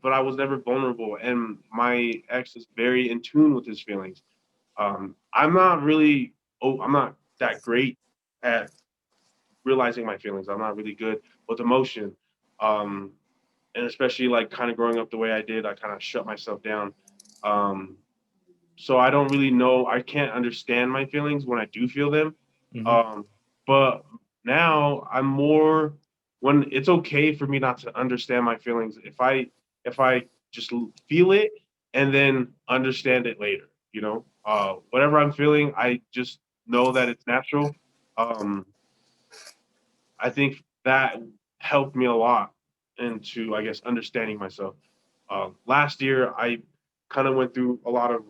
but I was never vulnerable. And my ex is very in tune with his feelings. I'm not really, I'm not that great at realizing my feelings. I'm not really good with emotion. Um, and especially like kind of growing up the way I did, I kind of shut myself down. Um, so I don't really know. I can't understand my feelings when I do feel them. Hmm. Um, but now I'm more when it's okay for me not to understand my feelings. If I just feel it and then understand it later, whatever I'm feeling, I just know that it's natural. Um, I think that helped me a lot into, I guess, understanding myself. Last year, I kind of went through a lot of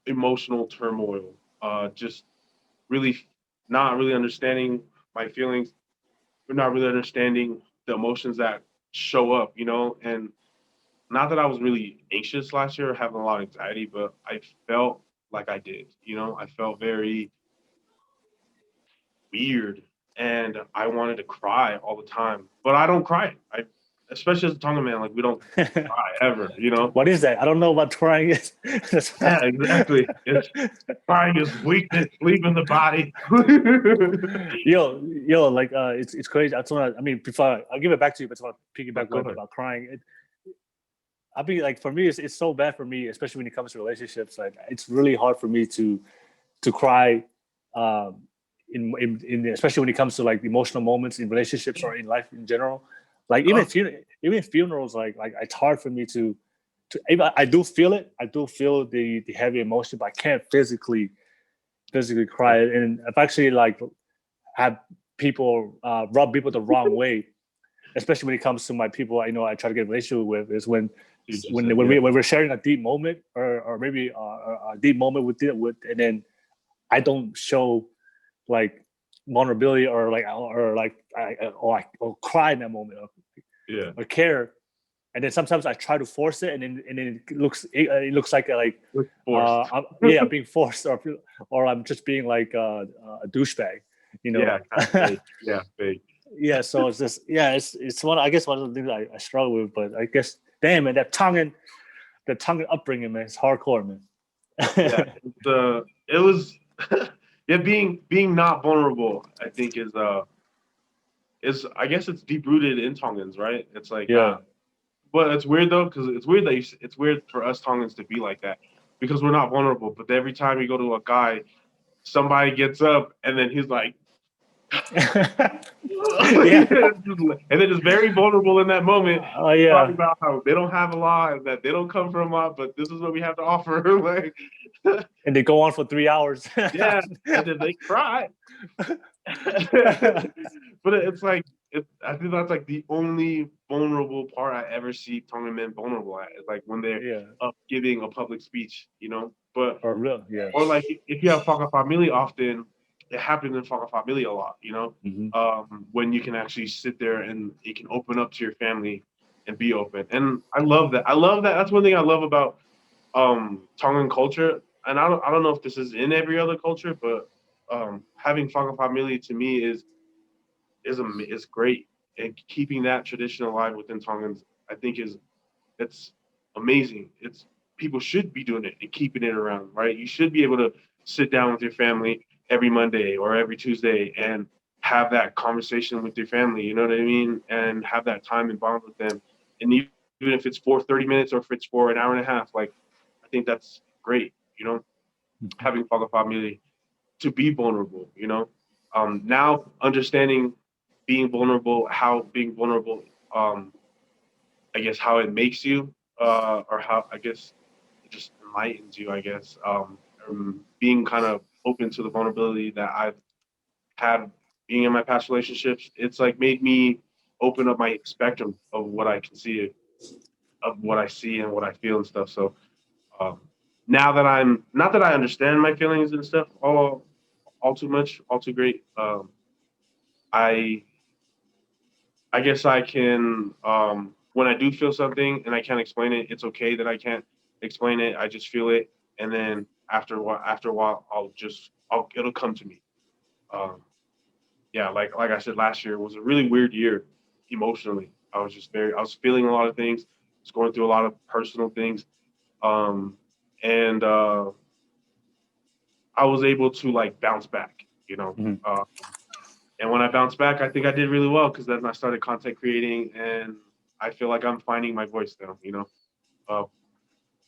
emotional turmoil, just really not really understanding my feelings, but not really understanding the emotions that show up, and not that I was really anxious last year or having a lot of anxiety, but I felt like I did, I felt very weird and I wanted to cry all the time, but I don't cry. Especially as a Tongan man, like we don't cry ever. What is that? I don't know what crying is. That's Yeah, exactly. It's crying is weakness, leaving the body. yo, like it's crazy. I mean, before I'll give it back to you, but I want to No, piggyback go like ahead. about crying. I mean, like for me, it's so bad for me, especially when it comes to relationships. Like it's really hard for me to cry, um, in especially when it comes to like emotional moments in relationships or in life in general. Like Oh, even funerals, like it's hard for me to. Even I do feel it. I do feel the heavy emotion, but I can't physically cry. And I've actually like had people rub people the wrong way, especially when it comes to my people I try to get a relationship with, is when you just when said, when, yeah. we, when we're sharing a deep moment or maybe a deep moment with and then I don't show like vulnerability or cry in that moment Yeah. or care, and then sometimes I try to force it, and then it looks like It's forced. I'm being forced, or I'm just being like a douchebag, you Yeah, know. kind of fake. Yeah, fake. Yeah, so it's just it's one, I guess, one of the things I struggle with, but I guess damn man, the Tongan upbringing, man, it's hardcore, man. Yeah, it was yeah, being not vulnerable, I think is I guess it's deep rooted in Tongans, right? It's like Yeah. not, but it's weird though because it's weird that it's weird for us Tongans to be like that because we're not vulnerable. But every time you go to a guy, somebody gets up and then he's like, Yeah. and then it's very vulnerable in that moment. Oh Talking yeah. about how they don't have a lot and that they don't come from a lot, but this is what we have to offer. Like, And they go on for 3 hours. yeah, and then they cry. But it's like I think that's like the only vulnerable part I ever see Tongan men vulnerable at. Is like when they're Yeah. up giving a public speech. But Or real. Yeah. or like if you have Faka Family often, it happens in Faka Family a lot. Hmm. When you can actually sit there and you can open up to your family and be open. And I love that. I love that. That's one thing I love about Tongan culture. And I don't know if this is in every other culture, but having Faka Family to me is great. And keeping that tradition alive within Tongans, I think it's amazing. It's people should be doing it and keeping it around, right? You should be able to sit down with your family every Monday or every Tuesday and have that conversation with your family. You know what I mean? And have that time and bond with them. And even if it's for 30 minutes or if it's for an hour and a half, like I think that's great. Having Father family to be vulnerable. Now understanding being vulnerable, how being vulnerable, um, I guess how it makes you, or how I guess it just enlightens you. I guess being kind of open to the vulnerability that I've had being in my past relationships, it's like made me open up my spectrum of what I can see, of what I see and what I feel and stuff. So um, now that I'm not that I understand my feelings and stuff all too much, all too great. I I guess I can when I do feel something and I can't explain it, it's okay that I can't explain it. I just feel it, and then after a while, it'll come to me. Um, yeah, like I said, last year was a really weird year emotionally. I was feeling a lot of things, was going through a lot of personal things, um, and I was able to like bounce back, you know. Mm-hmm. And when I bounced back, I think I did really well because then I started content creating, and I feel like I'm finding my voice now, you know. Uh,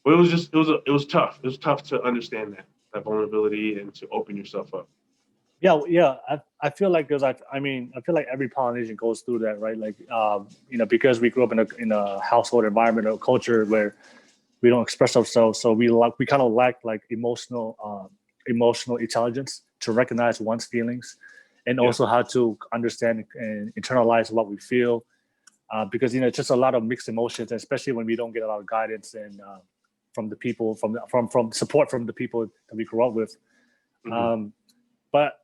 but it was tough. It was tough to understand that vulnerability and to open yourself up. Yeah, yeah. I feel like there's like I mean I feel like every Polynesian goes through that, right? Like because we grew up in a household environment or culture where we don't express ourselves, so we kind of lack like emotional intelligence to recognize one's feelings, and Yeah. also how to understand and internalize what we feel. Because it's just a lot of mixed emotions, especially when we don't get a lot of guidance and from the people from support from the people that we grew up with. Hmm. Um, but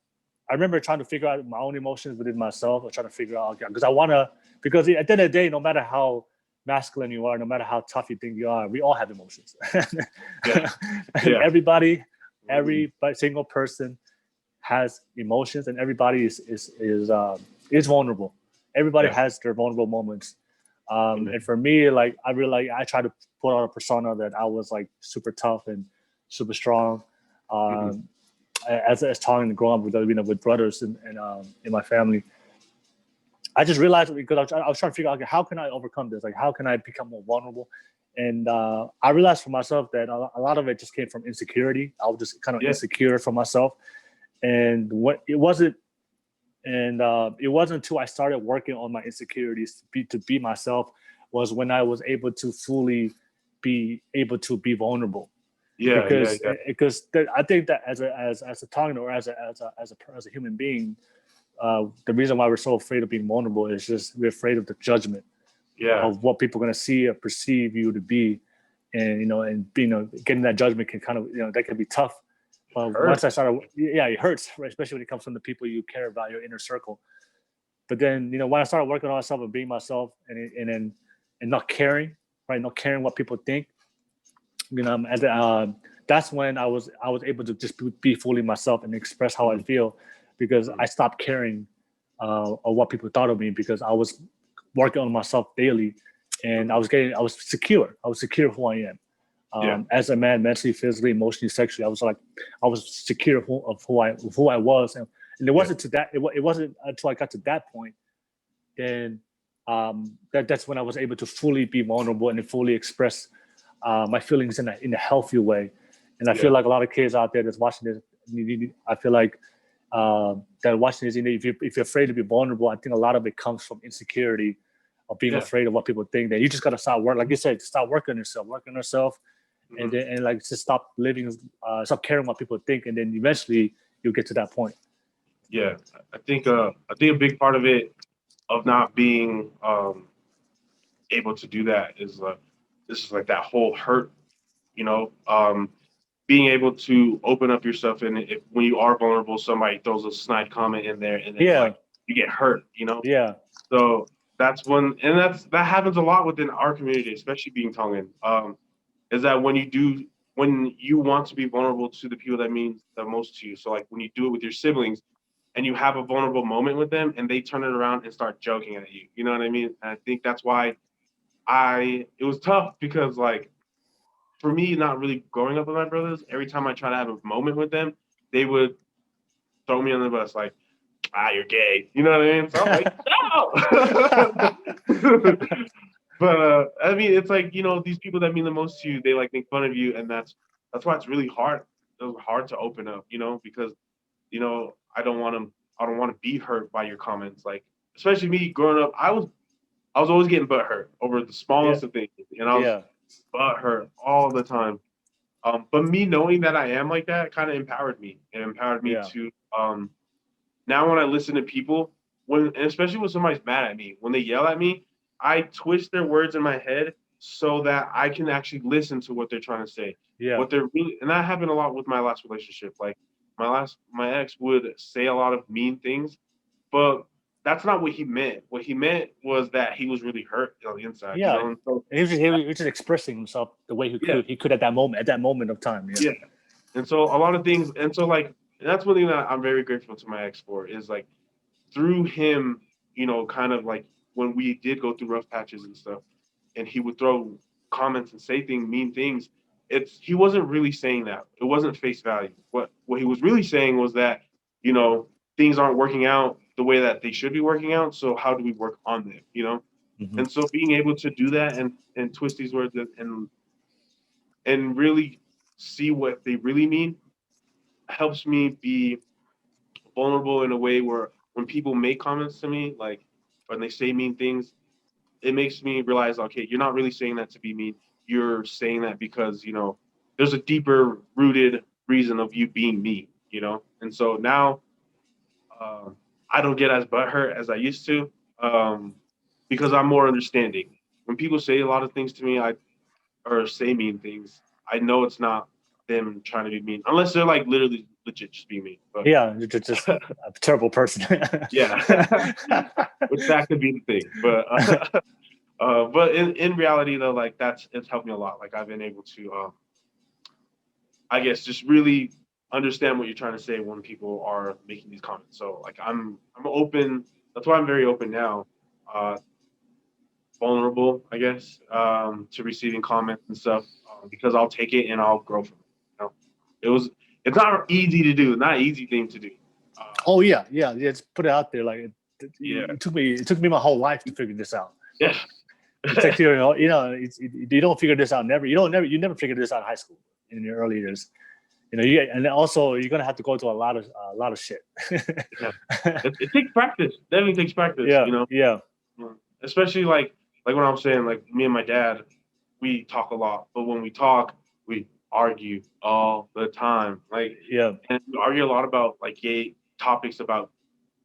I remember trying to figure out my own emotions within myself, or trying to figure out because I want to. Because at the end of the day, no matter how masculine you are, no matter how tough you think you are, we all have emotions. Yeah. Yeah. Everybody, Mhm. every single person has emotions, and everybody is vulnerable. Everybody Yeah. has their vulnerable moments. Amen. And for me, like I try to put on a persona that I was like super tough and super strong. Hmm. Um, as Tongan and growing up with brothers in my family, I just realized because I was trying to figure out, okay, how can I overcome this? Like, how can I become more vulnerable? And I realized for myself that a lot of it just came from insecurity. I was just kind of Yeah. insecure for myself, and it wasn't until I started working on my insecurities to be myself was when I was able to fully be able to be vulnerable. Yeah. Yeah. Because Yeah. I think that as a Tongan or as a human being, the reason why we're so afraid of being vulnerable is just we're afraid of the judgment Yeah. of what people are going to see or perceive you to be, and getting that judgment can kind of that can be tough. But once Hurt. I started, yeah, it hurts, right? Especially when it comes from the people you care about, your inner circle. But then when I started working on myself and being myself, and not caring, right, not caring what people think, and that's when I was able to just be fully myself and express how I Hmm. feel, because Hmm. I stopped caring of what people thought of me, because I was working on myself daily, and Hmm. I was secure. I was secure who I am. Yeah. As a man, mentally, physically, emotionally, sexually, I was secure of who I was, and it Yeah. wasn't to that. It wasn't until I got to that point, then that's when I was able to fully be vulnerable and fully express my feelings in a healthy way. And I feel Yeah. like a lot of kids out there that's watching this, I feel like that watching this, if you're afraid to be vulnerable, I think a lot of it comes from insecurity of being Yeah. afraid of what people think. That you just gotta start work, like you said, start working on yourself, and Hmm. then and like just stop caring what people think, and then eventually you'll get to that point. Yeah. I think a big part of it of not being able to do that is this is like that whole hurt, you know, being able to open up yourself, and if when you are vulnerable, somebody throws a snide comment in there, and then Yeah, like you get hurt, you know. yeah, So that happens a lot within our community, especially being Tongan. Is that when you want to be vulnerable to the people that means the most to you. So like when you do it with your siblings and you have a vulnerable moment with them and they turn it around and start joking at you. You know what I mean? And I think that's why I it was tough because like for me not really growing up with my brothers, every time I try to have a moment with them, they would throw me on the bus like, you're gay. You know what I mean? So I'm like, no. But I mean, it's like these people that mean the most to you, they like make fun of you, and that's why it's really hard. It's hard to open up, because I don't want to be hurt by your comments. Like especially me growing up, I was always getting butt hurt over the yeah, smallest of things, and I was yeah, butt hurt all the time. But me knowing that I am like that kind of empowered me. It empowered me yeah, to now when I listen to people, and especially when somebody's mad at me, when they yell at me, I twist their words in my head so that I can actually listen to what they're trying to say. yeah, What they're really, and that happened a lot with my last relationship. Like my ex would say a lot of mean things, but that's not what he meant. What he meant was that he was really hurt on the inside, yeah. And so, And he was just expressing himself the way he yeah, could. He could at that moment of time. Yeah, yeah. And so a lot of things, and so like, and that's one thing that I'm very grateful to my ex for is like through him, kind of like when we did go through rough patches and stuff, and he would throw comments and say mean things. He wasn't really saying that. It wasn't face value. What he was really saying was that, you know, things aren't working out the way that they should be working out. So how do we work on them? You know, Mhm. and so being able to do that and twist these words and really see what they really mean helps me be vulnerable in a way where when people make comments to me, like when they say mean things, it makes me realize, okay, you're not really saying that to be mean. You're saying that because, you know, there's a deeper rooted reason of you being mean, you know? And so now uh, I don't get as butthurt as I used to because I'm more understanding. When people say a lot of things to me, or say mean things, I know it's not them trying to be mean, unless they're like literally legit just being mean. But Yeah, you're just a terrible person. yeah, which that could be the thing. But in reality though, like it's helped me a lot. Like I've been able to, I guess, just really understand what you're trying to say when people are making these comments. So like I'm open. That's why I'm very open now. Uh, Vulnerable, I guess, to receiving comments and stuff because I'll take it and I'll grow from it. You know, it was it's not easy to do, not an easy thing to do. Oh yeah, yeah. Just put it out there. Like Yeah, it took me my whole life to figure this out. yeah, It takes you, you don't figure this out. You never figure this out in high school in your early years. You know, and also you're gonna have to go through a lot of shit. yeah. It takes practice. Definitely takes practice. Yeah, You know, yeah, especially like what I'm saying. Like me and my dad, we talk a lot, but when we talk, we argue all the time. Like, yeah. and we argue a lot about like gay topics about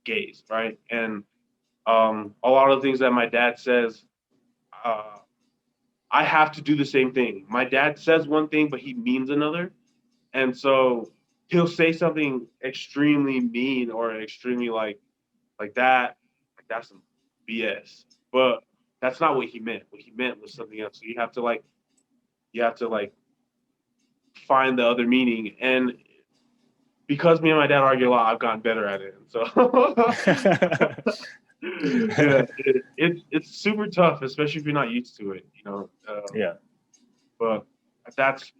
gays, right? And a lot of things that my dad says, uh, I have to do the same thing. My dad says one thing, but he means another, and so he'll say something extremely mean or extremely like that. Like that's some BS, but that's not what he meant. What he meant was something else. So you have to like find the other meaning, and because me and my dad argue a lot, I've gotten better at it. And so yeah, it's super tough, especially if you're not used to it, you know. Yeah. But that's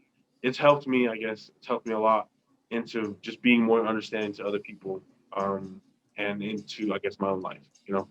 it's helped me, I guess. It's helped me a lot into just being more understanding to other people, and into I guess my own life, you know.